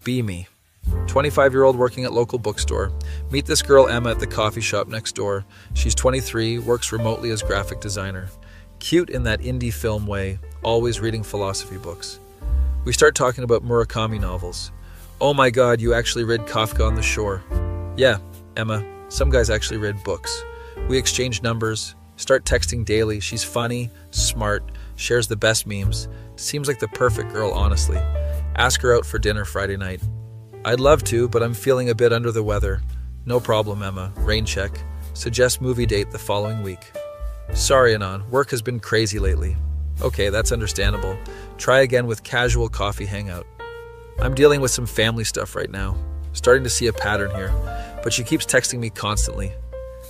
Be me. 25-year-old working at local bookstore. Meet this girl Emma at the coffee shop next door. She's 23, works remotely as graphic designer. Cute in that indie film way, always reading philosophy books. We start talking about Murakami novels. Oh my god, you actually read Kafka on the Shore. Yeah, Emma, some guys actually read books. We exchange numbers, start texting daily. She's funny, smart, shares the best memes. Seems like the perfect girl, honestly. Ask her out for dinner Friday night. I'd love to, but I'm feeling a bit under the weather. No problem, Emma. Rain check. Suggest movie date the following week. Sorry, Anon. Work has been crazy lately. Okay, that's understandable. Try again with casual coffee hangout. I'm dealing with some family stuff right now. Starting to see a pattern here. But she keeps texting me constantly.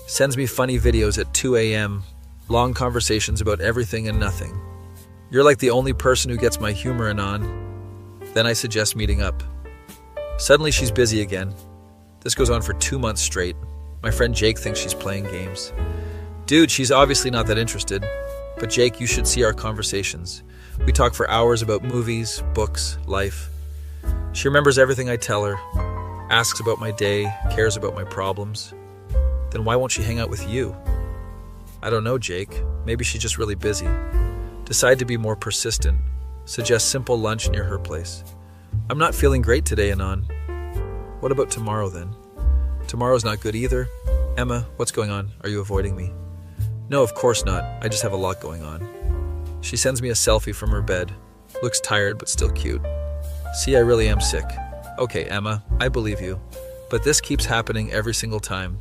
Sends me funny videos at 2 a.m. Long conversations about everything and nothing. You're like the only person who gets my humor, Anon. Then I suggest meeting up. Suddenly she's busy again. This goes on for 2 months straight. My friend Jake thinks she's playing games. Dude, she's obviously not that interested. But Jake, you should see our conversations. We talk for hours about movies, books, life. She remembers everything I tell her, asks about my day, cares about my problems. Then why won't she hang out with you? I don't know, Jake. Maybe she's just really busy. Decide to be more persistent. Suggest simple lunch near her place. I'm not feeling great today, Anon. What about tomorrow then? Tomorrow's not good either. Emma, what's going on? Are you avoiding me? No, of course not. I just have a lot going on. She sends me a selfie from her bed. Looks tired, but still cute. See, I really am sick. Okay, Emma, I believe you. But this keeps happening every single time.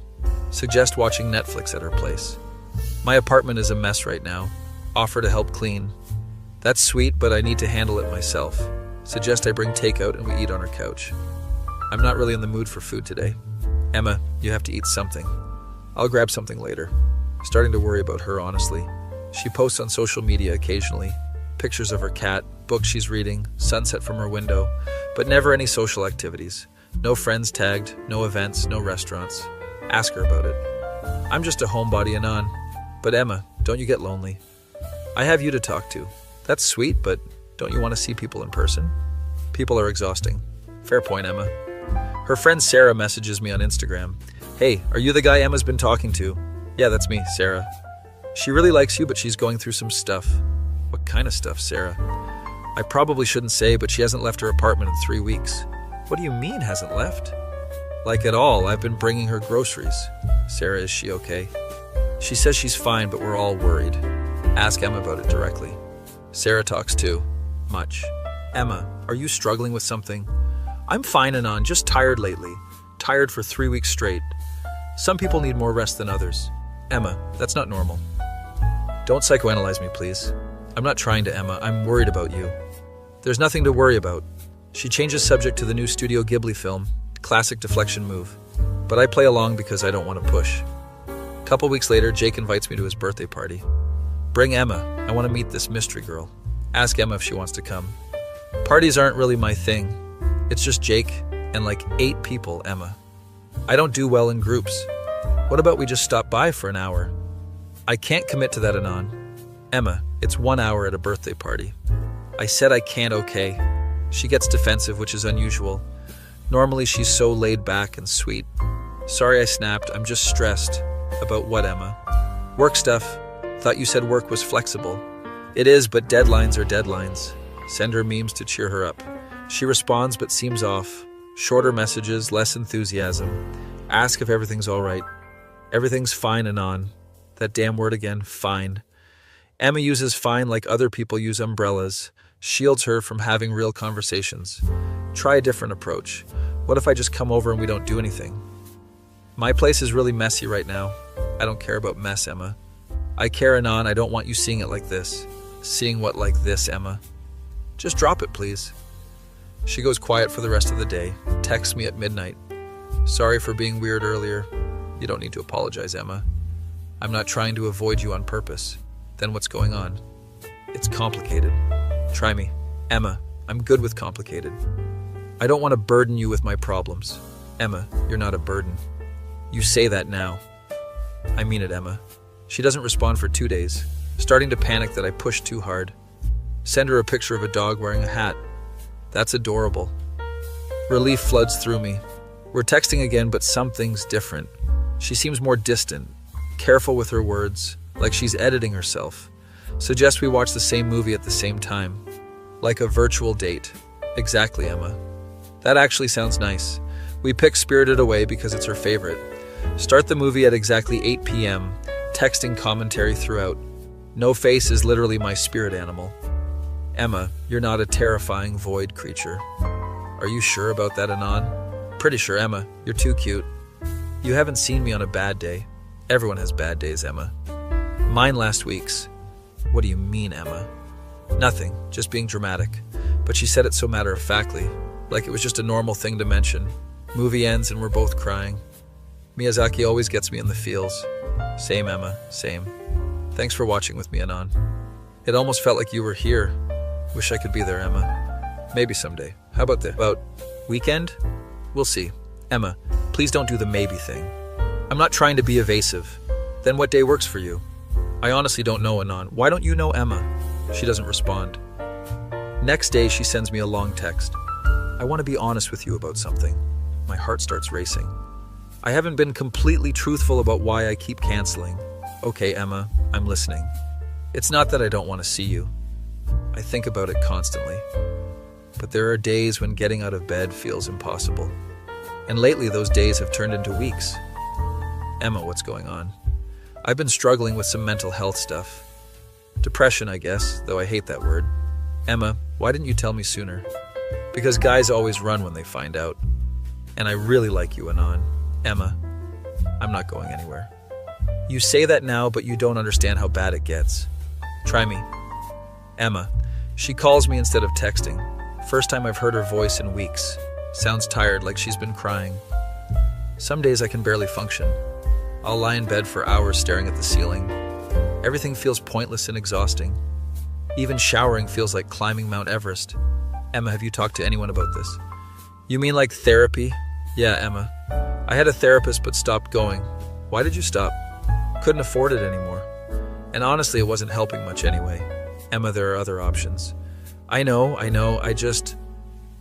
Suggest watching Netflix at her place. My apartment is a mess right now. Offer to help clean. That's sweet, but I need to handle it myself. Suggest I bring takeout and we eat on her couch. I'm not really in the mood for food today. Emma, you have to eat something. I'll grab something later. Starting to worry about her, honestly. She posts on social media occasionally. Pictures of her cat, books she's reading, sunset from her window, but never any social activities. No friends tagged, no events, no restaurants. Ask her about it. I'm just a homebody, Anon. But Emma, don't you get lonely? I have you to talk to. That's sweet, but don't you want to see people in person? People are exhausting. Fair point, Emma. Her friend Sarah messages me on Instagram. Hey, are you the guy Emma's been talking to? Yeah, that's me, Sarah. She really likes you, but she's going through some stuff. What kind of stuff, Sarah? I probably shouldn't say, but she hasn't left her apartment in 3 weeks. What do you mean, hasn't left? Like at all, I've been bringing her groceries. Sarah, is she okay? She says she's fine, but we're all worried. Ask Emma about it directly. Sarah talks too. Much. Emma, are you struggling with something? I'm fine, Anon, just tired lately. Tired for 3 weeks straight. Some people need more rest than others. Emma, that's not normal. Don't psychoanalyze me, please. I'm not trying to, Emma. I'm worried about you. There's nothing to worry about. She changes subject to the new Studio Ghibli film. Classic deflection move. But I play along because I don't want to push. A couple weeks later, Jake invites me to his birthday party. Bring Emma. I want to meet this mystery girl. Ask Emma if she wants to come. Parties aren't really my thing. It's just Jake and like 8 people, Emma. I don't do well in groups. What about we just stop by for an hour? I can't commit to that, Anon. Emma, it's 1 hour at a birthday party. I said I can't, okay. She gets defensive, which is unusual. Normally she's so laid back and sweet. Sorry I snapped, I'm just stressed. About what, Emma? Work stuff. Thought you said work was flexible. It is, but deadlines are deadlines. Send her memes to cheer her up. She responds but seems off. Shorter messages, less enthusiasm. Ask if everything's all right. Everything's fine, Anon. That damn word again, fine. Emma uses fine like other people use umbrellas. Shields her from having real conversations. Try a different approach. What if I just come over and we don't do anything? My place is really messy right now. I don't care about mess, Emma. I care, Anon. I don't want you seeing it like this. Seeing what like this, Emma? Just drop it, please. She goes quiet for the rest of the day. Texts me at midnight. Sorry for being weird earlier. You don't need to apologize, Emma. I'm not trying to avoid you on purpose. Then what's going on? It's complicated. Try me. Emma, I'm good with complicated. I don't want to burden you with my problems. Emma, you're not a burden. You say that now. I mean it, Emma. She doesn't respond for 2 days, starting to panic that I pushed too hard. Send her a picture of a dog wearing a hat. That's adorable. Relief floods through me. We're texting again, but something's different. She seems more distant, careful with her words, like she's editing herself. Suggests we watch the same movie at the same time. Like a virtual date. Exactly, Emma. That actually sounds nice. We pick Spirited Away because it's her favorite. Start the movie at exactly 8 p.m., texting commentary throughout. No face is literally my spirit animal. Emma, you're not a terrifying void creature. Are you sure about that, Anon? Pretty sure, Emma. You're too cute. You haven't seen me on a bad day. Everyone has bad days, Emma. Mine last week's. What do you mean, Emma? Nothing, just being dramatic. But she said it so matter-of-factly, like it was just a normal thing to mention. Movie ends and we're both crying. Miyazaki always gets me in the feels. Same, Emma, same. Thanks for watching with me, Anon. It almost felt like you were here. Wish I could be there, Emma. Maybe someday. How about this? About weekend? We'll see. Emma, please don't do the maybe thing. I'm not trying to be evasive. Then what day works for you? I honestly don't know, Anon. Why don't you know Emma? She doesn't respond. Next day, she sends me a long text. I want to be honest with you about something. My heart starts racing. I haven't been completely truthful about why I keep canceling. Okay, Emma, I'm listening. It's not that I don't want to see you. I think about it constantly. But there are days when getting out of bed feels impossible. And lately, those days have turned into weeks. Emma, what's going on? I've been struggling with some mental health stuff. Depression, I guess, though I hate that word. Emma, why didn't you tell me sooner? Because guys always run when they find out. And I really like you, Anon. Emma, I'm not going anywhere. You say that now, but you don't understand how bad it gets. Try me. Emma, she calls me instead of texting. First time I've heard her voice in weeks. Sounds tired, like she's been crying. Some days I can barely function. I'll lie in bed for hours staring at the ceiling. Everything feels pointless and exhausting. Even showering feels like climbing Mount Everest. Emma, have you talked to anyone about this? You mean like therapy? Yeah, Emma. I had a therapist but stopped going. Why did you stop? Couldn't afford it anymore. And honestly, it wasn't helping much anyway. Emma, there are other options. I know,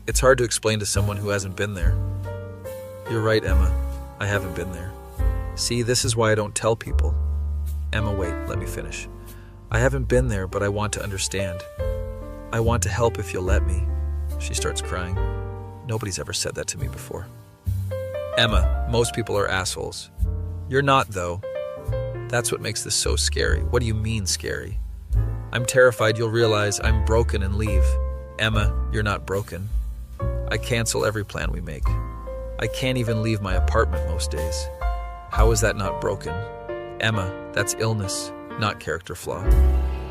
it's hard to explain to someone who hasn't been there. You're right, Emma. I haven't been there. See, this is why I don't tell people. Emma, wait, let me finish. I haven't been there, but I want to understand. I want to help if you'll let me. She starts crying. Nobody's ever said that to me before. Emma, most people are assholes. You're not, though. That's what makes this so scary. What do you mean scary? I'm terrified you'll realize I'm broken and leave. Emma, you're not broken. I cancel every plan we make. I can't even leave my apartment most days. How is that not broken? Emma, that's illness, not character flaw.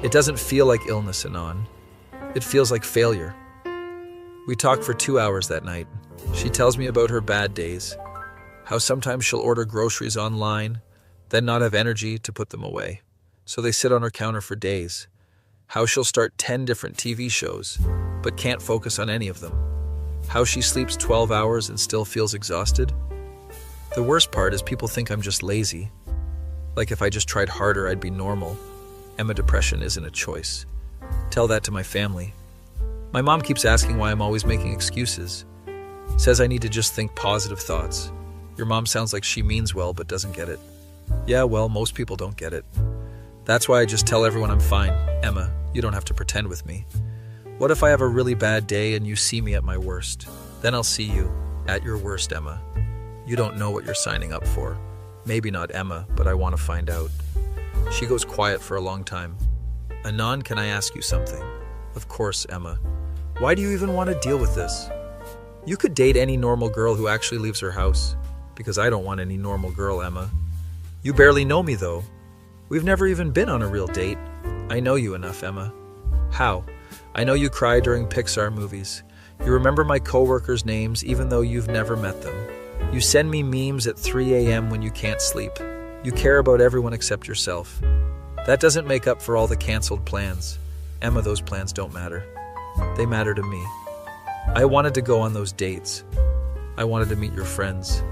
It doesn't feel like illness, Anon. It feels like failure. We talk for 2 hours that night. She tells me about her bad days, how sometimes she'll order groceries online, then not have energy to put them away, so they sit on her counter for days. How she'll start 10 different TV shows, but can't focus on any of them. How she sleeps 12 hours and still feels exhausted. The worst part is people think I'm just lazy. Like if I just tried harder, I'd be normal. Emma, depression isn't a choice. Tell that to my family. My mom keeps asking why I'm always making excuses. Says I need to just think positive thoughts. Your mom sounds like she means well but doesn't get it. Yeah, well, most people don't get it. That's why I just tell everyone I'm fine. Emma, you don't have to pretend with me. What if I have a really bad day and you see me at my worst? Then I'll see you at your worst, Emma. You don't know what you're signing up for. Maybe not, Emma, but I want to find out. She goes quiet for a long time. Anon, can I ask you something? Of course, Emma. Why do you even want to deal with this? You could date any normal girl who actually leaves her house. Because I don't want any normal girl, Emma. You barely know me, though. We've never even been on a real date. I know you enough, Emma. How? I know you cry during Pixar movies. You remember my coworkers' names even though you've never met them. You send me memes at 3 a.m. when you can't sleep. You care about everyone except yourself. That doesn't make up for all the canceled plans. Emma, those plans don't matter. They matter to me. I wanted to go on those dates. I wanted to meet your friends.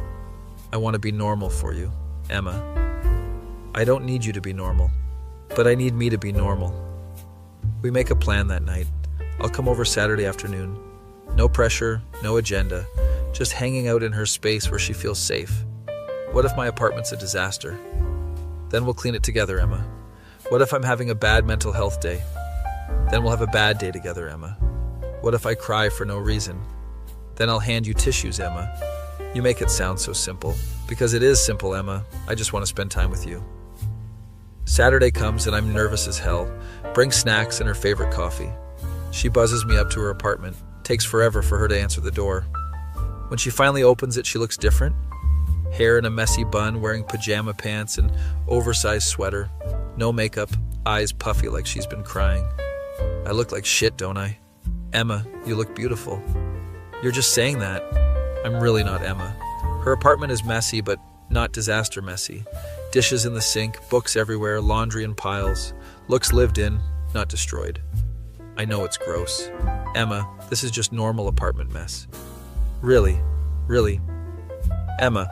I want to be normal for you, Emma. I don't need you to be normal, but I need me to be normal. We make a plan that night. I'll come over Saturday afternoon. No pressure, no agenda. just hanging out in her space where she feels safe. What if my apartment's a disaster? Then we'll clean it together, Emma. What if I'm having a bad mental health day? Then we'll have a bad day together, Emma. What if I cry for no reason? Then I'll hand you tissues, Emma. You make it sound so simple. Because it is simple, Emma. I just want to spend time with you. Saturday comes and I'm nervous as hell. Brings snacks and her favorite coffee. She buzzes me up to her apartment. Takes forever for her to answer the door. When she finally opens it, she looks different. Hair in a messy bun, wearing pajama pants and oversized sweater. No makeup, eyes puffy like she's been crying. I look like shit, don't I? Emma, you look beautiful. You're just saying that. I'm really not Emma. Her apartment is messy, but not disaster messy. Dishes in the sink, books everywhere, laundry in piles. Looks lived in, not destroyed. I know it's gross. Emma, this is just normal apartment mess. Really? Emma,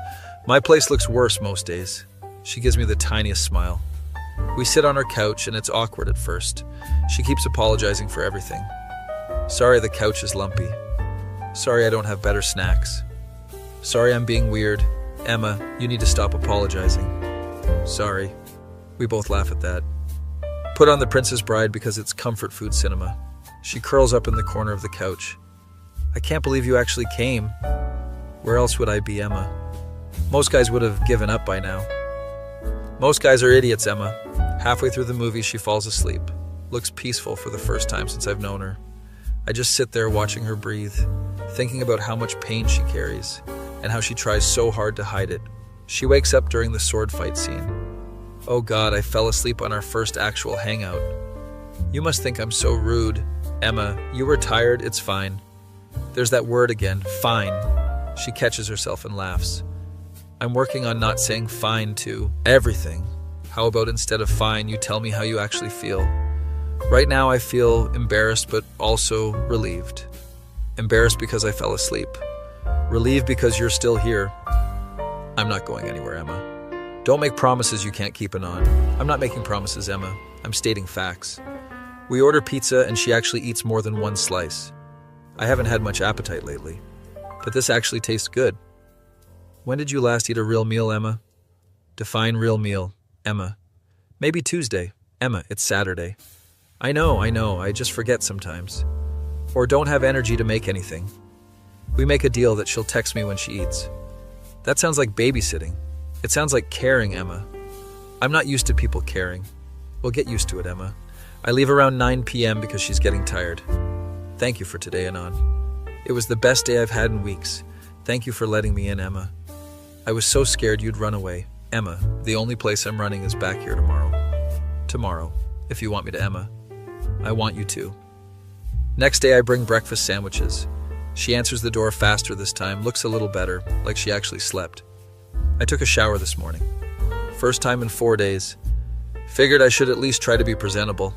my place looks worse most days. She gives me the tiniest smile. We sit on her couch and it's awkward at first. She keeps apologizing for everything. Sorry the couch is lumpy. Sorry I don't have better snacks. Sorry I'm being weird. Emma, you need to stop apologizing. Sorry. We both laugh at that. Put on The Princess Bride because it's comfort food cinema. She curls up in the corner of the couch. I can't believe you actually came. Where else would I be, Emma? Most guys would have given up by now. Most guys are idiots, Emma. Halfway through the movie, she falls asleep. Looks peaceful for the first time since I've known her. I just sit there watching her breathe, thinking about how much pain she carries and how she tries so hard to hide it. She wakes up during the sword fight scene. Oh God, I fell asleep on our first actual hangout. You must think I'm so rude. Emma, you were tired, it's fine. There's that word again, fine. She catches herself and laughs. I'm working on not saying fine to everything. How about instead of fine, you tell me how you actually feel? Right now I feel embarrassed but also relieved. Embarrassed because I fell asleep. Relieved because you're still here. I'm not going anywhere, Emma. Don't make promises you can't keep, Anon. I'm not making promises, Emma. I'm stating facts. We order pizza and she actually eats more than one slice. I haven't had much appetite lately, but this actually tastes good. When did you last eat a real meal, Emma? Define real meal, Emma. Maybe Tuesday. Emma, it's Saturday. I know, I just forget sometimes. Or don't have energy to make anything. We make a deal that she'll text me when she eats. That sounds like babysitting. It sounds like caring, Emma. I'm not used to people caring. We'll get used to it, Emma. I leave around 9 p.m. because she's getting tired. Thank you for today, Anon. It was the best day I've had in weeks. Thank you for letting me in, Emma. I was so scared you'd run away. Emma, the only place I'm running is back here tomorrow. Tomorrow, if you want me to, Emma. I want you to. Next day I bring breakfast sandwiches. She answers the door faster this time, looks a little better, like she actually slept. I took a shower this morning. First time in 4 days. Figured I should at least try to be presentable.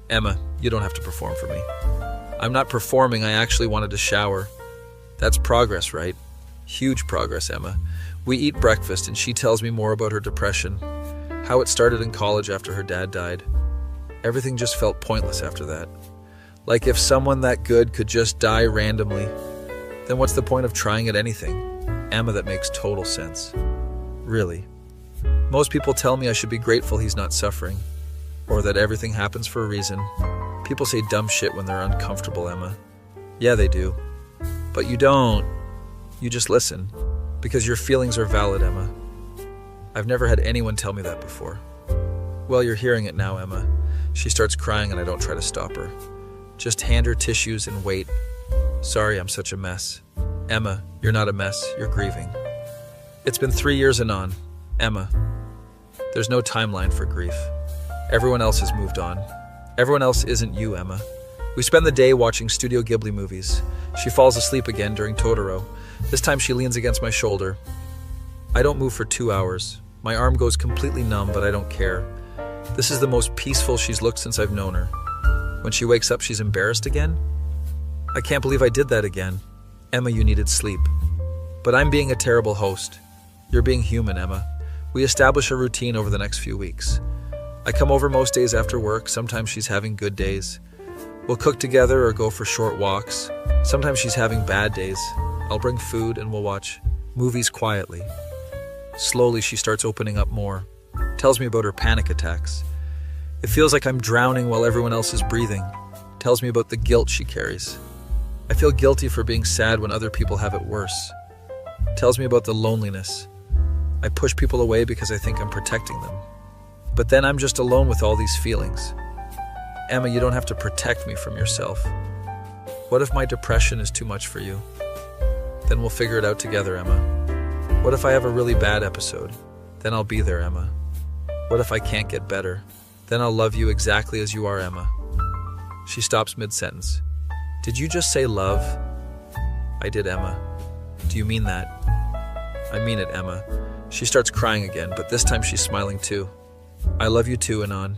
Emma, you don't have to perform for me. I'm not performing, I actually wanted to shower. That's progress, right? Huge progress, Emma. We eat breakfast and she tells me more about her depression, how it started in college after her dad died. Everything just felt pointless after that. Like if someone that good could just die randomly, then what's the point of trying at anything? Emma, that makes total sense. Really. Most people tell me I should be grateful he's not suffering, or that everything happens for a reason. People say dumb shit when they're uncomfortable, Emma. Yeah, they do. But you don't. You just listen, because your feelings are valid, Emma. I've never had anyone tell me that before. Well, you're hearing it now, Emma. She starts crying and I don't try to stop her. Just hand her tissues and wait. Sorry, I'm such a mess. Emma, you're not a mess, you're grieving. It's been 3 years and on. Emma, there's no timeline for grief. Everyone else has moved on. Everyone else isn't you, Emma. We spend the day watching Studio Ghibli movies. She falls asleep again during Totoro. This time she leans against my shoulder. I don't move for 2 hours. My arm goes completely numb, but I don't care. This is the most peaceful she's looked since I've known her. When she wakes up, she's embarrassed again? I can't believe I did that again. Emma, you needed sleep. But I'm being a terrible host. You're being human, Emma. We establish a routine over the next few weeks. I come over most days after work. Sometimes she's having good days. We'll cook together or go for short walks. Sometimes she's having bad days. I'll bring food and we'll watch movies quietly. Slowly, she starts opening up more, tells me about her panic attacks. It feels like I'm drowning while everyone else is breathing. Tells me about the guilt she carries. I feel guilty for being sad when other people have it worse. Tells me about the loneliness. I push people away because I think I'm protecting them. But then I'm just alone with all these feelings. Emma, you don't have to protect me from yourself. What if my depression is too much for you? Then we'll figure it out together, Emma. What if I have a really bad episode? Then I'll be there, Emma. What if I can't get better? Then I'll love you exactly as you are, Emma. She stops mid-sentence. Did you just say love? I did, Emma. Do you mean that? I mean it, Emma. She starts crying again, but this time she's smiling too. I love you too, Anon.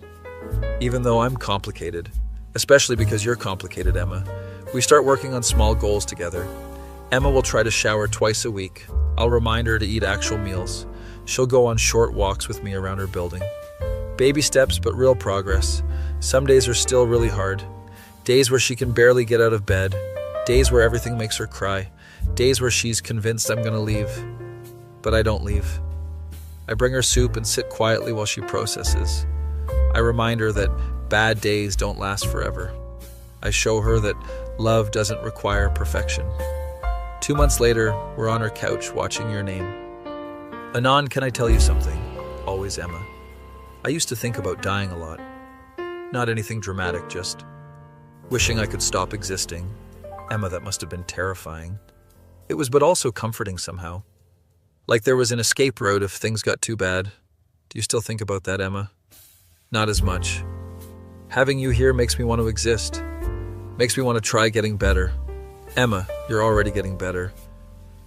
Even though I'm complicated. Especially because you're complicated, Emma. We start working on small goals together. Emma will try to shower twice a week. I'll remind her to eat actual meals. She'll go on short walks with me around her building. Baby steps, but real progress. Some days are still really hard. Days where she can barely get out of bed. Days where everything makes her cry. Days where she's convinced I'm gonna leave. But I don't leave. I bring her soup and sit quietly while she processes. I remind her that bad days don't last forever. I show her that love doesn't require perfection. 2 months later, we're on her couch watching Your Name. Anon, can I tell you something? Always, Emma. I used to think about dying a lot. Not anything dramatic, just wishing I could stop existing. Emma, that must have been terrifying. It was, but also comforting somehow. Like there was an escape route if things got too bad. Do you still think about that, Emma? Not as much. Having you here makes me want to exist. Makes me want to try getting better. Emma, you're already getting better.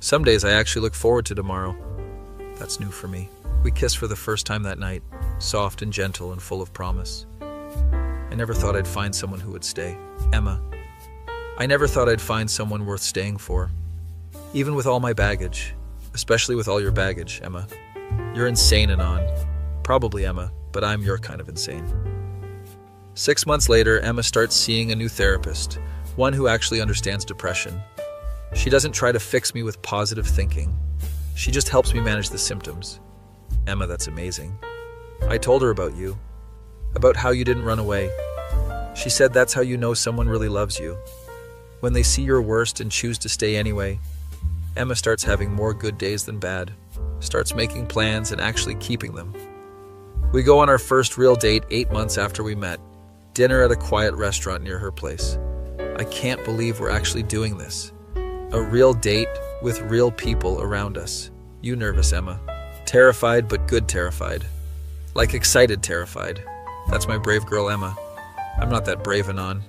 Some days I actually look forward to tomorrow. That's new for me. We kissed for the first time that night, soft and gentle and full of promise. I never thought I'd find someone who would stay. Emma, I never thought I'd find someone worth staying for. Even with all my baggage. Especially with all your baggage, Emma. You're insane, Anon. Probably, Emma, but I'm your kind of insane. 6 months later, Emma starts seeing a new therapist, one who actually understands depression. She doesn't try to fix me with positive thinking. She just helps me manage the symptoms. Emma, that's amazing. I told her about you, about how you didn't run away. She said that's how you know someone really loves you. When they see your worst and choose to stay anyway. Emma starts having more good days than bad, starts making plans and actually keeping them. We go on our first real date 8 months after we met, dinner at a quiet restaurant near her place. I can't believe we're actually doing this. A real date with real people around us. You nervous, Emma? Terrified, but good terrified. Like excited terrified. That's my brave girl, Emma. I'm not that brave, Anon.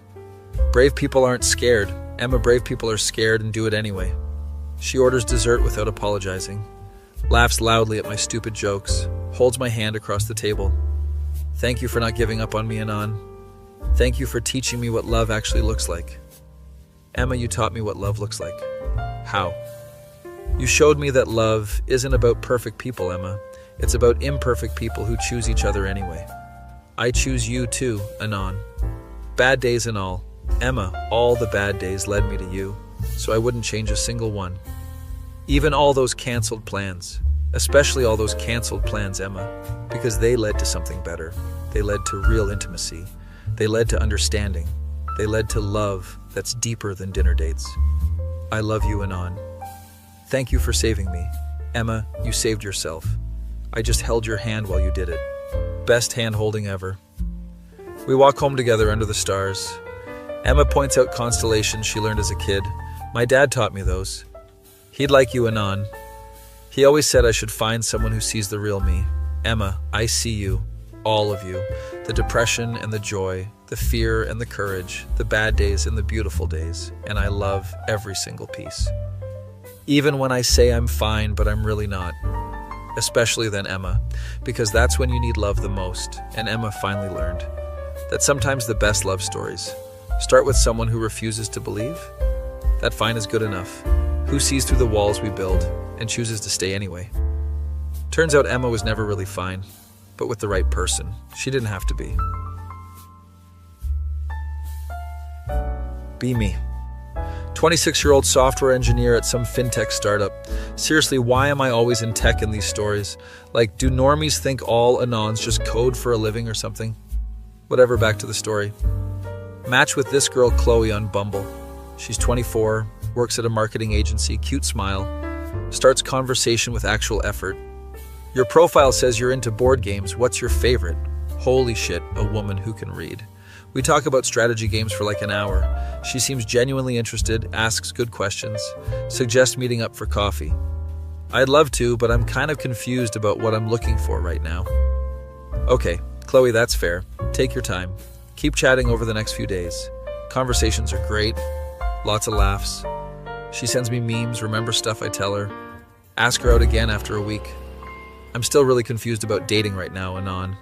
Brave people aren't scared. Emma, brave people are scared and do it anyway. She orders dessert without apologizing, laughs loudly at my stupid jokes, holds my hand across the table. Thank you for not giving up on me, Anon. Thank you for teaching me what love actually looks like. Emma, you taught me what love looks like. How? You showed me that love isn't about perfect people, Emma. It's about imperfect people who choose each other anyway. I choose you too, Anon. Bad days and all. Emma, all the bad days led me to you. So I wouldn't change a single one. Even all those canceled plans. Especially all those canceled plans, Emma. Because they led to something better. They led to real intimacy. They led to understanding. They led to love that's deeper than dinner dates. I love you, Anon. Thank you for saving me. Emma, you saved yourself. I just held your hand while you did it. Best hand holding ever. We walk home together under the stars. Emma points out constellations she learned as a kid. My dad taught me those. He'd like you, Anon. He always said I should find someone who sees the real me. Emma, I see you. All of you. The depression and the joy, the fear and the courage, the bad days and the beautiful days. And I love every single piece. Even when I say I'm fine, but I'm really not. Especially then, Emma. Because that's when you need love the most. And Emma finally learned that sometimes the best love stories start with someone who refuses to believe. That fine is good enough. Who sees through the walls we build and chooses to stay anyway. Turns out Emma was never really fine, but with the right person. She didn't have to be. Be me. 26-year-old software engineer at some fintech startup. Seriously, why am I always in tech in these stories? Like, do normies think all anons just code for a living or something? Whatever, back to the story. Match with this girl Chloe on Bumble. She's 24, works at a marketing agency, cute smile. Starts conversation with actual effort. Your profile says you're into board games. What's your favorite? Holy shit, a woman who can read. We talk about strategy games for like an hour. She seems genuinely interested, asks good questions, suggests meeting up for coffee. I'd love to, but I'm kind of confused about what I'm looking for right now. Okay, Chloe, that's fair. Take your time. Keep chatting over the next few days. Conversations are great. Lots of laughs. She sends me memes, remembers stuff I tell her. Ask her out again after a week. I'm still really confused about dating right now, Anon.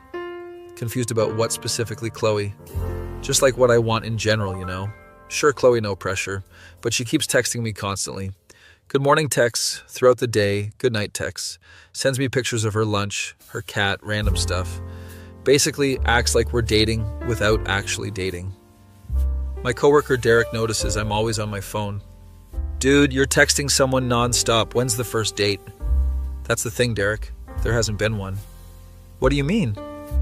Confused about what specifically, Chloe. Just like what I want in general, you know. Sure, Chloe, no pressure, but she keeps texting me constantly. Good morning texts throughout the day, good night texts. Sends me pictures of her lunch, her cat, random stuff. Basically acts like we're dating without actually dating. My coworker Derek notices I'm always on my phone. Dude, you're texting someone non-stop. When's the first date? That's the thing, Derek. There hasn't been one. What do you mean?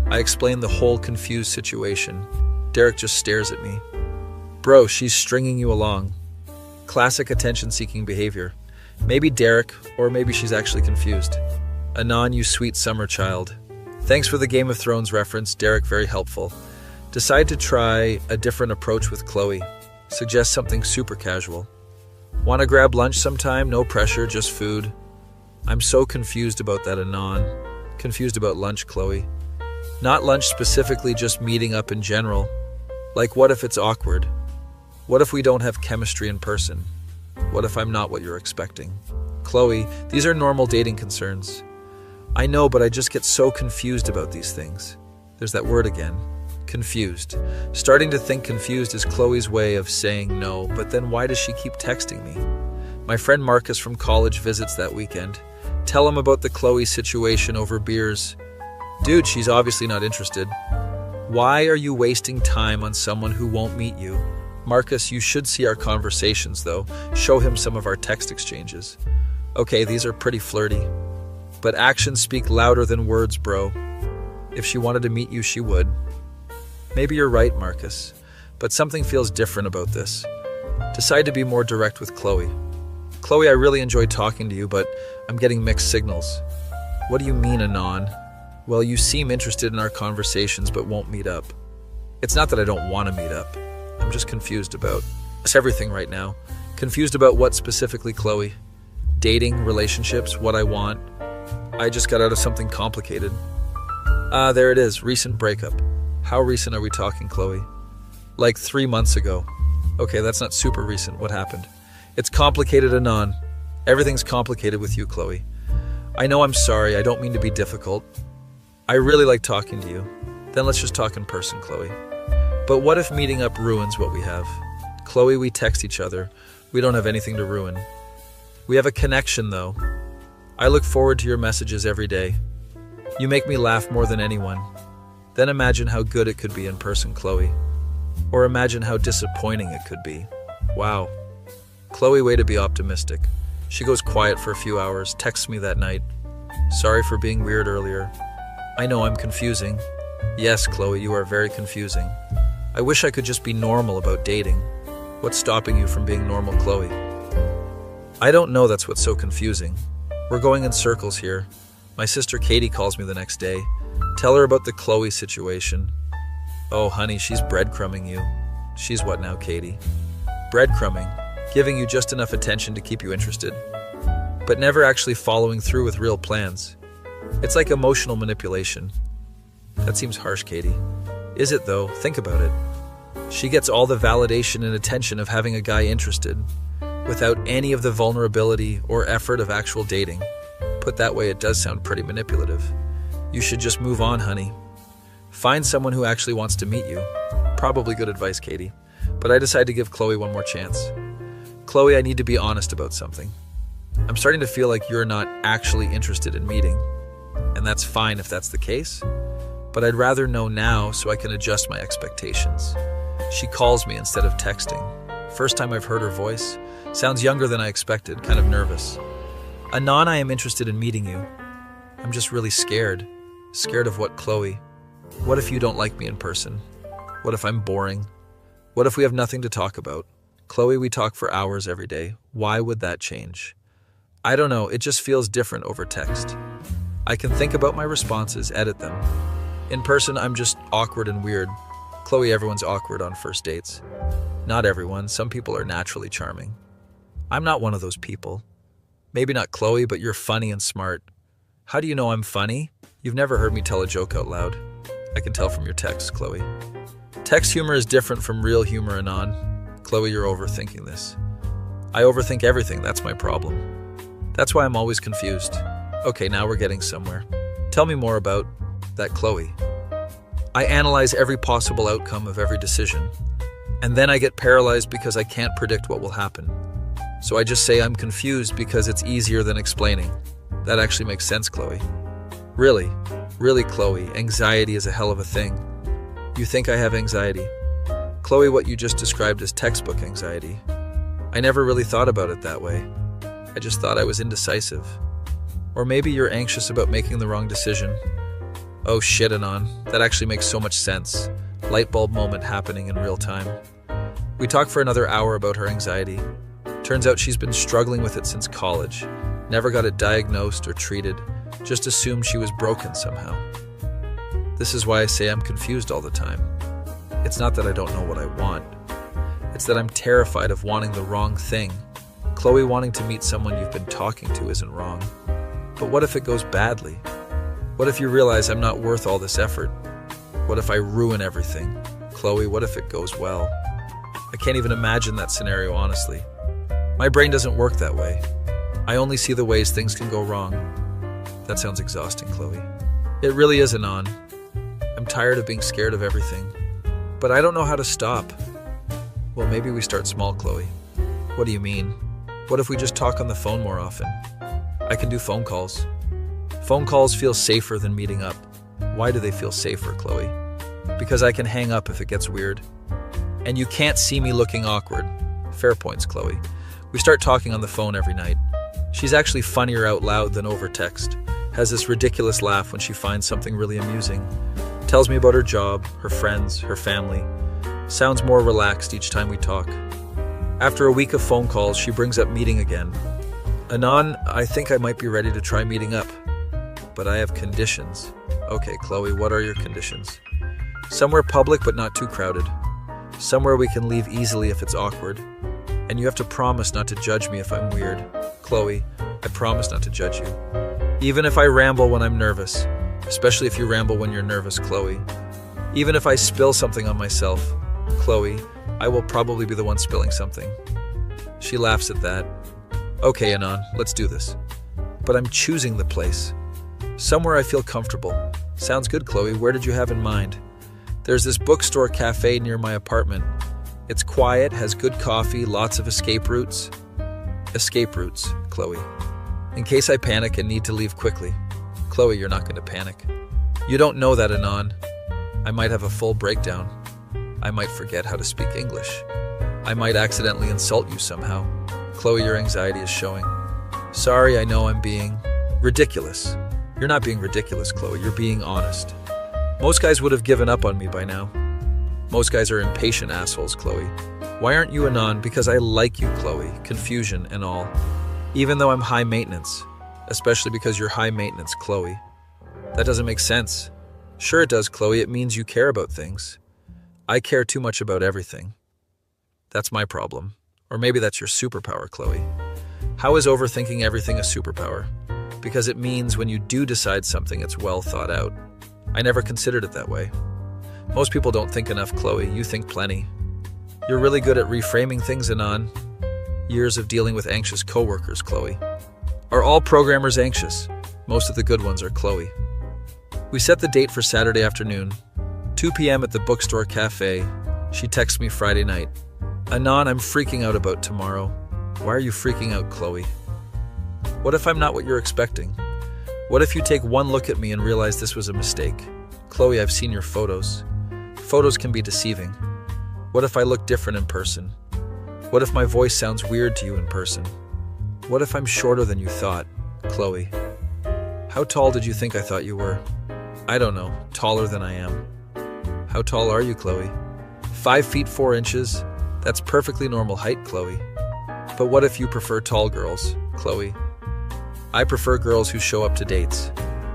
I explain the whole confused situation. Derek just stares at me. Bro, she's stringing you along. Classic attention-seeking behavior. Maybe Derek, or maybe she's actually confused. Anon, you sweet summer child. Thanks for the Game of Thrones reference, Derek, very helpful. Decide to try a different approach with Chloe. Suggest something super casual. Want to grab lunch sometime? No pressure, just food. I'm so confused about that, Anon. Confused about lunch, Chloe. Not lunch specifically, just meeting up in general. Like, what if it's awkward? What if we don't have chemistry in person? What if I'm not what you're expecting? Chloe, these are normal dating concerns. I know, but I just get so confused about these things. There's that word again. Confused. Starting to think confused is Chloe's way of saying no, but then why does she keep texting me? My friend Marcus from college visits that weekend. Tell him about the Chloe situation over beers. Dude, she's obviously not interested. Why are you wasting time on someone who won't meet you? Marcus, you should see our conversations, though. Show him some of our text exchanges. Okay, these are pretty flirty. But actions speak louder than words, bro. If she wanted to meet you, she would. Maybe you're right, Marcus. But something feels different about this. Decide to be more direct with Chloe. Chloe, I really enjoyed talking to you, but I'm getting mixed signals. What do you mean, Anon? Well, you seem interested in our conversations but won't meet up. It's not that I don't want to meet up. I'm just confused about everything right now. Confused about what specifically, Chloe? Dating, relationships, what I want. I just got out of something complicated. There it is, recent breakup. How recent are we talking, Chloe? Like 3 months ago. Okay, that's not super recent. What happened? It's complicated, Anon. Everything's complicated with you, Chloe. I know, I'm sorry. I don't mean to be difficult. I really like talking to you. Then let's just talk in person, Chloe. But what if meeting up ruins what we have? Chloe, we text each other. We don't have anything to ruin. We have a connection, though. I look forward to your messages every day. You make me laugh more than anyone. Then imagine how good it could be in person, Chloe. Or imagine how disappointing it could be. Wow. Chloe, way to be optimistic. She goes quiet for a few hours, texts me that night. Sorry for being weird earlier. I know I'm confusing. Yes, Chloe, you are very confusing. I wish I could just be normal about dating. What's stopping you from being normal, Chloe? I don't know, that's what's so confusing. We're going in circles here. My sister Katie calls me the next day. Tell her about the Chloe situation. Oh, honey, she's breadcrumbing you. She's what now, Katie? Breadcrumbing, giving you just enough attention to keep you interested, but never actually following through with real plans. It's like emotional manipulation. That seems harsh, Katie. Is it, though? Think about it. She gets all the validation and attention of having a guy interested, without any of the vulnerability or effort of actual dating. Put that way, it does sound pretty manipulative. You should just move on, honey. Find someone who actually wants to meet you. Probably good advice, Katie. But I decide to give Chloe one more chance. Chloe, I need to be honest about something. I'm starting to feel like you're not actually interested in meeting. And that's fine if that's the case. But I'd rather know now so I can adjust my expectations. She calls me instead of texting. First time I've heard her voice. Sounds younger than I expected, kind of nervous. Anon, I am interested in meeting you. I'm just really scared. Scared of what, Chloe? What if you don't like me in person? What if I'm boring? What if we have nothing to talk about? Chloe, we talk for hours every day. Why would that change? I don't know, it just feels different over text. I can think about my responses, edit them. In person, I'm just awkward and weird. Chloe, everyone's awkward on first dates. Not everyone, some people are naturally charming. I'm not one of those people. Maybe not Chloe, but you're funny and smart. How do you know I'm funny? You've never heard me tell a joke out loud. I can tell from your texts, Chloe. Text humor is different from real humor, Anon. Chloe, you're overthinking this. I overthink everything, that's my problem. That's why I'm always confused. Okay, now we're getting somewhere. Tell me more about that, Chloe. I analyze every possible outcome of every decision, and then I get paralyzed because I can't predict what will happen. So I just say I'm confused because it's easier than explaining. That actually makes sense, Chloe. Really, Chloe, anxiety is a hell of a thing. You think I have anxiety? Chloe, what you just described is textbook anxiety. I never really thought about it that way. I just thought I was indecisive. Or maybe you're anxious about making the wrong decision. Oh shit, Anon, that actually makes so much sense. Light bulb moment happening in real time. We talked for another hour about her anxiety. Turns out she's been struggling with it since college. Never got it diagnosed or treated. Just assumed she was broken somehow. This is why I say I'm confused all the time. It's not that I don't know what I want. It's that I'm terrified of wanting the wrong thing. Chloe, wanting to meet someone you've been talking to isn't wrong. But what if it goes badly? What if you realize I'm not worth all this effort? What if I ruin everything? Chloe, what if it goes well? I can't even imagine that scenario, honestly. My brain doesn't work that way. I only see the ways things can go wrong. That sounds exhausting, Chloe. It really is, Anon. I'm tired of being scared of everything. But I don't know how to stop. Well, maybe we start small, Chloe. What do you mean? What if we just talk on the phone more often? I can do phone calls. Phone calls feel safer than meeting up. Why do they feel safer, Chloe? Because I can hang up if it gets weird. And you can't see me looking awkward. Fair points, Chloe. We start talking on the phone every night. She's actually funnier out loud than over text. Has this ridiculous laugh when she finds something really amusing. Tells me about her job, her friends, her family. Sounds more relaxed each time we talk. After a week of phone calls, she brings up meeting again. Anon, I think I might be ready to try meeting up. But I have conditions. Okay, Chloe, what are your conditions? Somewhere public but not too crowded. Somewhere we can leave easily if it's awkward. And you have to promise not to judge me if I'm weird. Chloe, I promise not to judge you. Even if I ramble when I'm nervous. Especially if you ramble when you're nervous, Chloe. Even if I spill something on myself. Chloe, I will probably be the one spilling something. She laughs at that. Okay, Anon, let's do this. But I'm choosing the place. Somewhere I feel comfortable. Sounds good, Chloe. Where did you have in mind? There's this bookstore cafe near my apartment. It's quiet, has good coffee, lots of escape routes. Escape routes, Chloe. In case I panic and need to leave quickly. Chloe, you're not going to panic. You don't know that, Anon. I might have a full breakdown. I might forget how to speak English. I might accidentally insult you somehow. Chloe, your anxiety is showing. Sorry, I know I'm being ridiculous. You're not being ridiculous, Chloe. You're being honest. Most guys would have given up on me by now. Most guys are impatient assholes, Chloe. Why aren't you Anon? Because I like you, Chloe. Confusion and all. Even though I'm high maintenance. Especially because you're high maintenance, Chloe. That doesn't make sense. Sure it does, Chloe. It means you care about things. I care too much about everything. That's my problem. Or maybe that's your superpower, Chloe. How is overthinking everything a superpower? Because it means when you do decide something, it's well thought out. I never considered it that way. Most people don't think enough, Chloe. You think plenty. You're really good at reframing things, Anon. Years of dealing with anxious coworkers, Chloe. Are all programmers anxious? Most of the good ones are, Chloe. We set the date for Saturday afternoon, 2 p.m. at the bookstore cafe. She texts me Friday night. Anon, I'm freaking out about tomorrow. Why are you freaking out, Chloe? What if I'm not what you're expecting? What if you take one look at me and realize this was a mistake? Chloe, I've seen your photos. Photos can be deceiving. What if I look different in person? What if my voice sounds weird to you in person? What if I'm shorter than you thought? Chloe. How tall did you think I thought you were? I don't know, taller than I am. How tall are you, Chloe? 5 feet 4 inches. That's perfectly normal height, Chloe. But what if you prefer tall girls, Chloe? I prefer girls who show up to dates.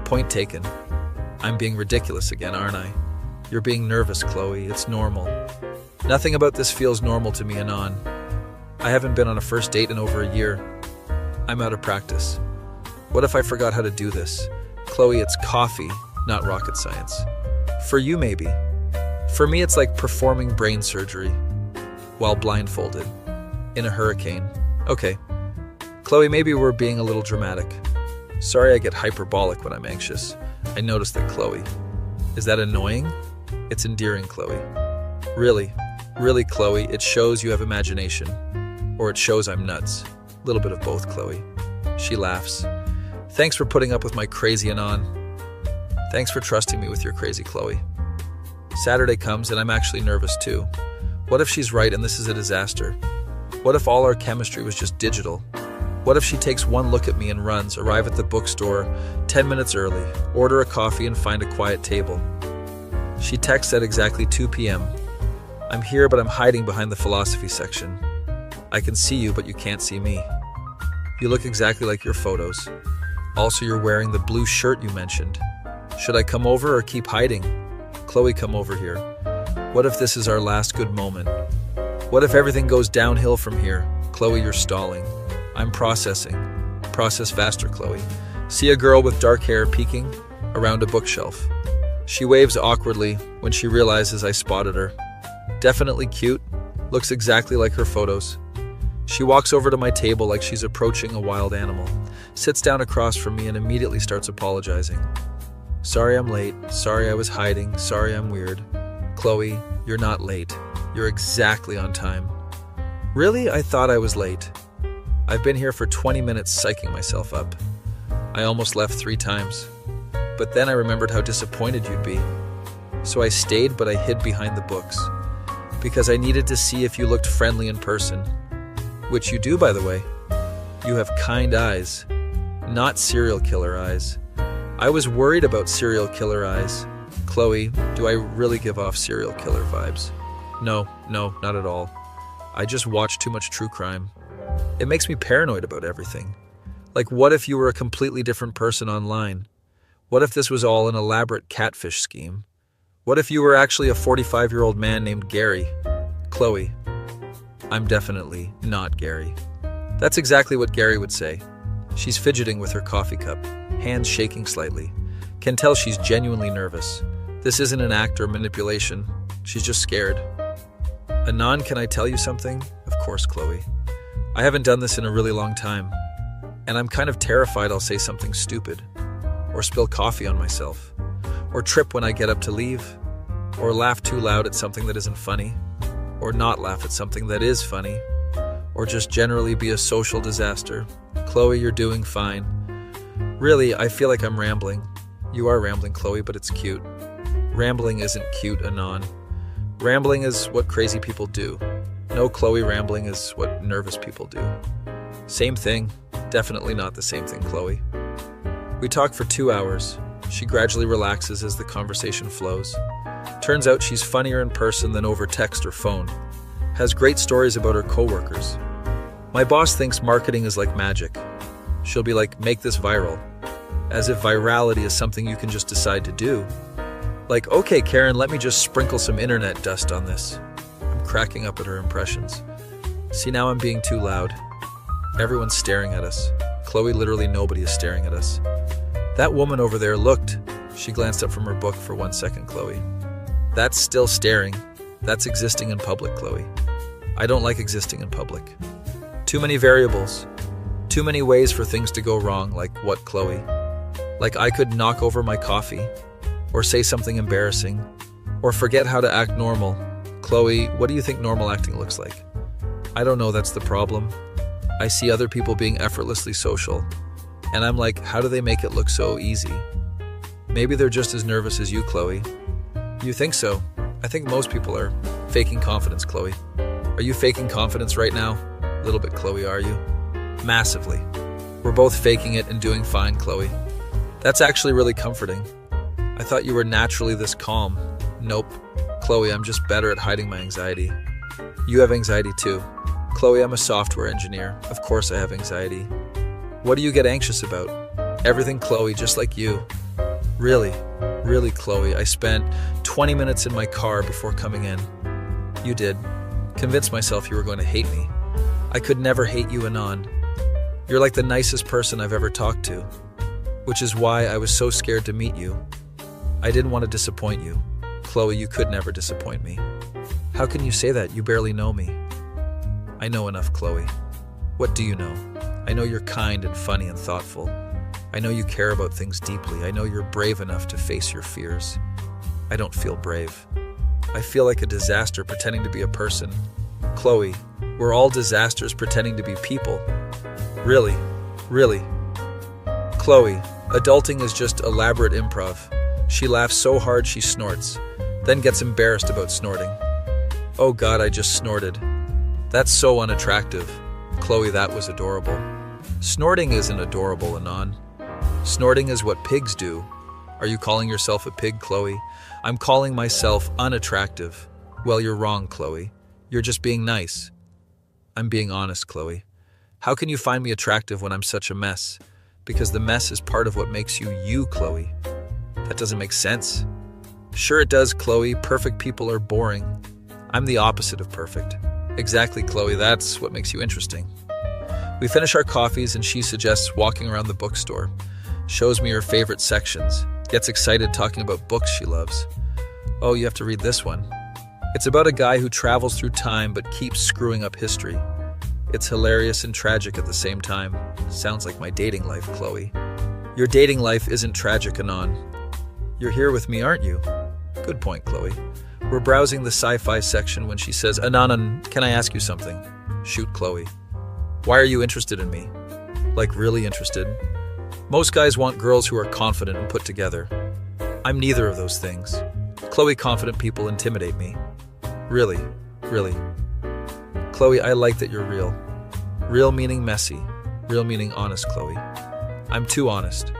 Point taken. I'm being ridiculous again, aren't I? You're being nervous, Chloe. It's normal. Nothing about this feels normal to me, Anon. I haven't been on a first date in over a year. I'm out of practice. What if I forgot how to do this? Chloe, it's coffee, not rocket science. For you, maybe. For me, it's like performing brain surgery while blindfolded in a hurricane. Okay. Chloe, maybe we're being a little dramatic. Sorry I get hyperbolic when I'm anxious. I noticed that, Chloe. Is that annoying? It's endearing, Chloe. Really, Chloe, it shows you have imagination. Or it shows I'm nuts. A little bit of both, Chloe. She laughs. Thanks for putting up with my crazy Anon. Thanks for trusting me with your crazy, Chloe. Saturday comes and I'm actually nervous too. What if she's right and this is a disaster? What if all our chemistry was just digital? What if she takes one look at me and runs, arrive at the bookstore 10 minutes early, order a coffee and find a quiet table? She texts at exactly 2 p.m. I'm here, but I'm hiding behind the philosophy section. I can see you, but you can't see me. You look exactly like your photos. Also, you're wearing the blue shirt you mentioned. Should I come over or keep hiding? Chloe, come over here. What if this is our last good moment? What if everything goes downhill from here? Chloe, you're stalling. I'm processing. Process faster, Chloe. See a girl with dark hair peeking around a bookshelf. She waves awkwardly when she realizes I spotted her. Definitely cute. Looks exactly like her photos. She walks over to my table like she's approaching a wild animal, sits down across from me and immediately starts apologizing. Sorry I'm late. Sorry I was hiding. Sorry I'm weird. Chloe, you're not late. You're exactly on time. Really? I thought I was late. I've been here for 20 minutes psyching myself up. I almost left 3 times. But then I remembered how disappointed you'd be. So I stayed, but I hid behind the books. Because I needed to see if you looked friendly in person. Which you do, by the way. You have kind eyes. Not serial killer eyes. I was worried about serial killer eyes. Chloe, do I really give off serial killer vibes? No, not at all. I just watch too much true crime. It makes me paranoid about everything. Like, what if you were a completely different person online? What if this was all an elaborate catfish scheme? What if you were actually a 45-year-old man named Gary? Chloe, I'm definitely not Gary. That's exactly what Gary would say. She's fidgeting with her coffee cup, hands shaking slightly. Can tell she's genuinely nervous. This isn't an act or manipulation. She's just scared. Anon, can I tell you something? Of course, Chloe. I haven't done this in a really long time, and I'm kind of terrified I'll say something stupid, or spill coffee on myself, or trip when I get up to leave, or laugh too loud at something that isn't funny, or not laugh at something that is funny, or just generally be a social disaster. Chloe, you're doing fine. Really, I feel like I'm rambling. You are rambling, Chloe, but it's cute. Rambling isn't cute, Anon. Rambling is what crazy people do. No, Chloe, rambling is what nervous people do. Same thing. Definitely not the same thing, Chloe. We talk for 2 hours. She gradually relaxes as the conversation flows. Turns out she's funnier in person than over text or phone. Has great stories about her coworkers. My boss thinks marketing is like magic. She'll be like, make this viral. As if virality is something you can just decide to do. Like, okay, Karen, let me just sprinkle some internet dust on this. I'm cracking up at her impressions. See, now I'm being too loud. Everyone's staring at us. Chloe, literally nobody is staring at us. That woman over there looked. She glanced up from her book for 1 second, Chloe. That's still staring. That's existing in public, Chloe. I don't like existing in public. Too many variables. Too many ways for things to go wrong, like what, Chloe? Like I could knock over my coffee, or say something embarrassing, or forget how to act normal. Chloe, what do you think normal acting looks like? I don't know, that's the problem. I see other people being effortlessly social, and I'm like, how do they make it look so easy? Maybe they're just as nervous as you, Chloe. You think so? I think most people are faking confidence, Chloe. Are Are you faking confidence right now? A little bit, Chloe, are you? Massively. We're both faking it and doing fine, Chloe. That's actually really comforting. I thought you were naturally this calm. Nope. Chloe, I'm just better at hiding my anxiety. You have anxiety too. Chloe, I'm a software engineer. Of course I have anxiety. What do you get anxious about? Everything, Chloe, just like you. Really, Chloe, I spent 20 minutes in my car before coming in. You did. Convinced myself you were going to hate me. I could never hate you, Anon. You're like the nicest person I've ever talked to, which is why I was so scared to meet you. I didn't want to disappoint you. Chloe, you could never disappoint me. How can you say that? You barely know me. I know enough, Chloe. What do you know? I know you're kind and funny and thoughtful. I know you care about things deeply. I know you're brave enough to face your fears. I don't feel brave. I feel like a disaster pretending to be a person. Chloe, we're all disasters pretending to be people. Really. Chloe, adulting is just elaborate improv. She laughs so hard she snorts, then gets embarrassed about snorting. Oh God, I just snorted. That's so unattractive. Chloe, that was adorable. Snorting isn't adorable, Anon. Snorting is what pigs do. Are you calling yourself a pig, Chloe? I'm calling myself unattractive. Well, you're wrong, Chloe. You're just being nice. I'm being honest, Chloe. How can you find me attractive when I'm such a mess? Because the mess is part of what makes you you, Chloe. That doesn't make sense. Sure it does, Chloe. Perfect people are boring. I'm the opposite of perfect. Exactly, Chloe. That's what makes you interesting. We finish our coffees and she suggests walking around the bookstore, shows me her favorite sections, gets excited talking about books she loves. Oh, you have to read this one. It's about a guy who travels through time but keeps screwing up history. It's hilarious and tragic at the same time. Sounds like my dating life, Chloe. Your dating life isn't tragic, Anon. You're here with me, aren't you? Good point, Chloe. We're browsing the sci-fi section when she says, Anon, can I ask you something? Shoot, Chloe. Why are you interested in me? Like, really interested? Most guys want girls who are confident and put together. I'm neither of those things. Chloe, confident people intimidate me. Really. Chloe, I like that you're real. Real meaning messy. Real meaning honest, Chloe. I'm too honest.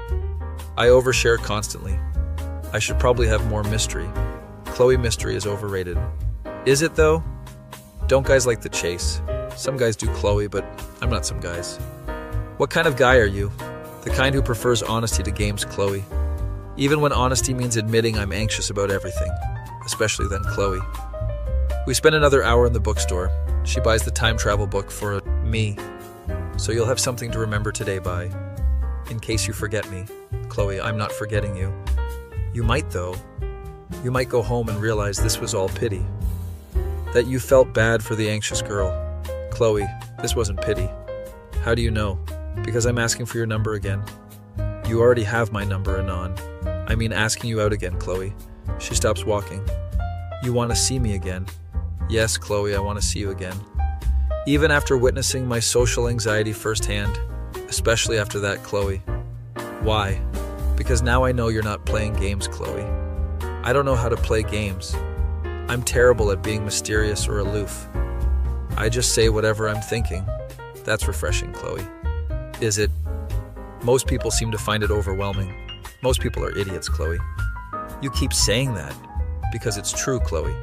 I overshare constantly. I should probably have more mystery. Chloe, mystery is overrated. Is it though? Don't guys like the chase? Some guys do, Chloe, but I'm not some guys. What kind of guy are you? The kind who prefers honesty to games, Chloe. Even when honesty means admitting I'm anxious about everything. Especially then, Chloe. We spend another hour in the bookstore. She buys the time travel book for me. So you'll have something to remember today by. In case you forget me. Chloe, I'm not forgetting you. You might though. You might go home and realize this was all pity. That you felt bad for the anxious girl. Chloe, this wasn't pity. How do you know? Because I'm asking for your number again. You already have my number, Anon. I mean asking you out again, Chloe. She stops walking. You want to see me again? Yes, Chloe, I want to see you again. Even after witnessing my social anxiety firsthand, especially after that, Chloe. Why? Because now I know you're not playing games, Chloe. I don't know how to play games. I'm terrible at being mysterious or aloof. I just say whatever I'm thinking. That's refreshing, Chloe. Is it? Most people seem to find it overwhelming. Most people are idiots, Chloe. You keep saying that because it's true, Chloe.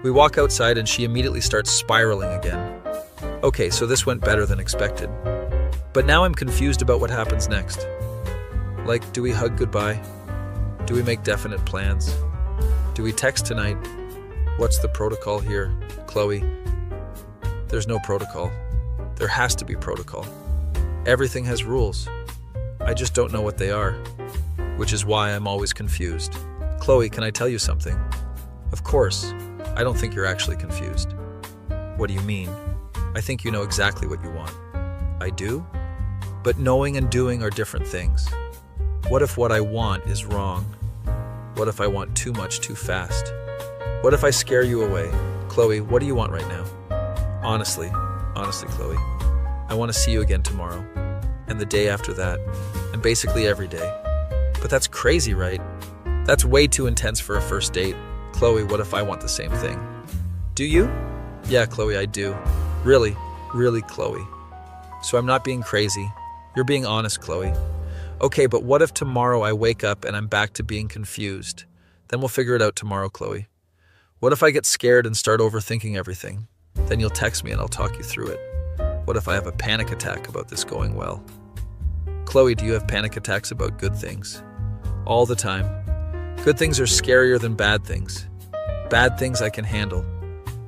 We walk outside and she immediately starts spiraling again. Okay, so this went better than expected. But now I'm confused about what happens next. Like, do we hug goodbye? Do we make definite plans? Do we text tonight? What's the protocol here, Chloe? There's no protocol. There has to be protocol. Everything has rules. I just don't know what they are, which is why I'm always confused. Chloe, can I tell you something? Of course. I don't think you're actually confused. What do you mean? I think you know exactly what you want. I do? But knowing and doing are different things. What if what I want is wrong? What if I want too much too fast? What if I scare you away? Chloe, what do you want right now? Honestly, Chloe, I want to see you again tomorrow, and the day after that, and basically every day. But that's crazy, right? That's way too intense for a first date. Chloe, what if I want the same thing? Do you? Yeah, Chloe, I do. Really, really, Chloe. So I'm not being crazy. You're being honest, Chloe. Okay, but what if tomorrow I wake up and I'm back to being confused? Then we'll figure it out tomorrow, Chloe. What if I get scared and start overthinking everything? Then you'll text me and I'll talk you through it. What if I have a panic attack about this going well? Chloe, do you have panic attacks about good things? All the time. Good things are scarier than bad things. Bad things I can handle.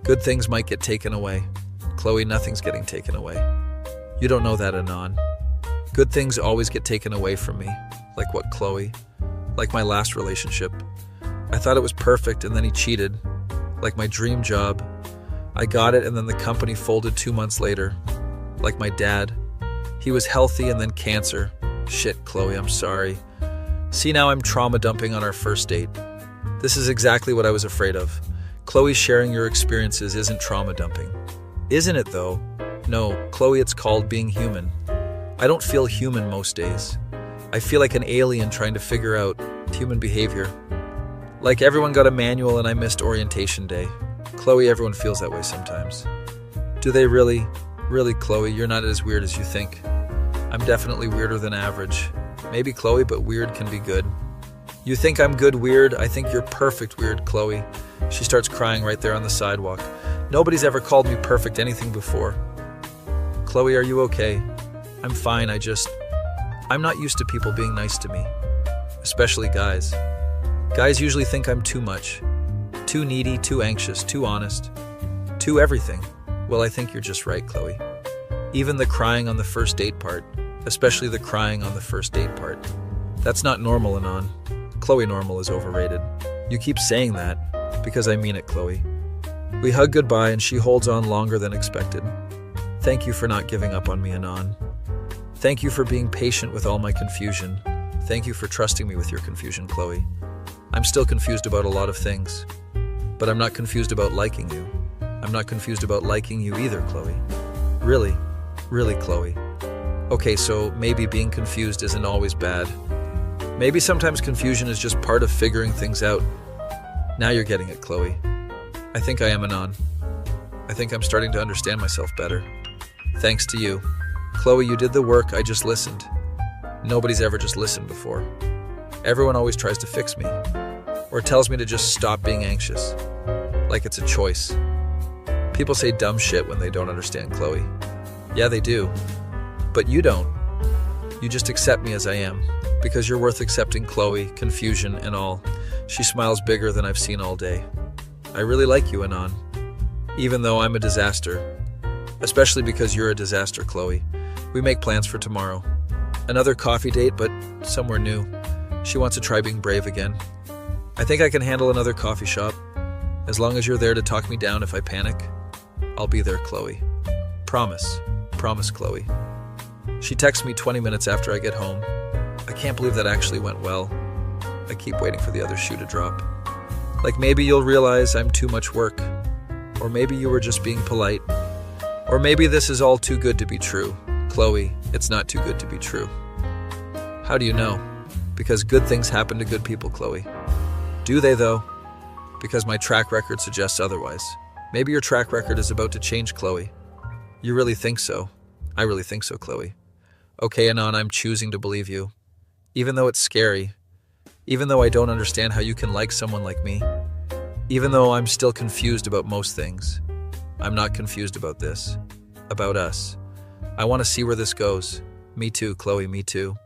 Good things might get taken away. Chloe, nothing's getting taken away. You don't know that, Anon. Good things always get taken away from me. Like what, Chloe? Like my last relationship. I thought it was perfect and then he cheated. Like my dream job. I got it and then the company folded 2 months later. Like my dad. He was healthy and then cancer. Shit, Chloe, I'm sorry. See, now I'm trauma dumping on our first date. This is exactly what I was afraid of. Chloe, sharing your experiences isn't trauma dumping. Isn't it though? No, Chloe, it's called being human. I don't feel human most days. I feel like an alien trying to figure out human behavior. Like everyone got a manual and I missed orientation day. Chloe, everyone feels that way sometimes. Do they really? Really, Chloe, you're not as weird as you think. I'm definitely weirder than average. Maybe, Chloe, but weird can be good. You think I'm good weird? I think you're perfect weird, Chloe. She starts crying right there on the sidewalk. Nobody's ever called me perfect anything before. Chloe, are you okay? I'm fine, I'm not used to people being nice to me. Especially guys. Guys usually think I'm too much. Too needy, too anxious, too honest. Too everything. Well, I think you're just right, Chloe. Even the crying on the first date part. Especially the crying on the first date part. That's not normal, Anon. Chloe, normal is overrated. You keep saying that, because I mean it, Chloe. We hug goodbye and she holds on longer than expected. Thank you for not giving up on me, Anon. Thank you for being patient with all my confusion. Thank you for trusting me with your confusion, Chloe. I'm still confused about a lot of things. But I'm not confused about liking you. I'm not confused about liking you either, Chloe. Really, really, Chloe. Okay, so maybe being confused isn't always bad. Maybe sometimes confusion is just part of figuring things out. Now you're getting it, Chloe. I think I am, Anon. I think I'm starting to understand myself better. Thanks to you. Chloe, you did the work, I just listened. Nobody's ever just listened before. Everyone always tries to fix me. Or tells me to just stop being anxious. Like it's a choice. People say dumb shit when they don't understand Chloe. Yeah, they do. But you don't. You just accept me as I am. Because you're worth accepting, Chloe, confusion and all. She smiles bigger than I've seen all day. I really like you, Anon. Even though I'm a disaster. Especially because you're a disaster, Chloe. We make plans for tomorrow. Another coffee date, but somewhere new. She wants to try being brave again. I think I can handle another coffee shop. As long as you're there to talk me down if I panic. I'll be there, Chloe. Promise. Promise, Chloe. She texts me 20 minutes after I get home. I can't believe that actually went well. I keep waiting for the other shoe to drop. Like maybe you'll realize I'm too much work. Or maybe you were just being polite. Or maybe this is all too good to be true. Chloe, it's not too good to be true. How do you know? Because good things happen to good people, Chloe. Do they, though? Because my track record suggests otherwise. Maybe your track record is about to change, Chloe. You really think so? I really think so, Chloe. Okay, Anon, I'm choosing to believe you. Even though it's scary. Even though I don't understand how you can like someone like me. Even though I'm still confused about most things. I'm not confused about this. About us. I want to see where this goes. Me too, Chloe, me too.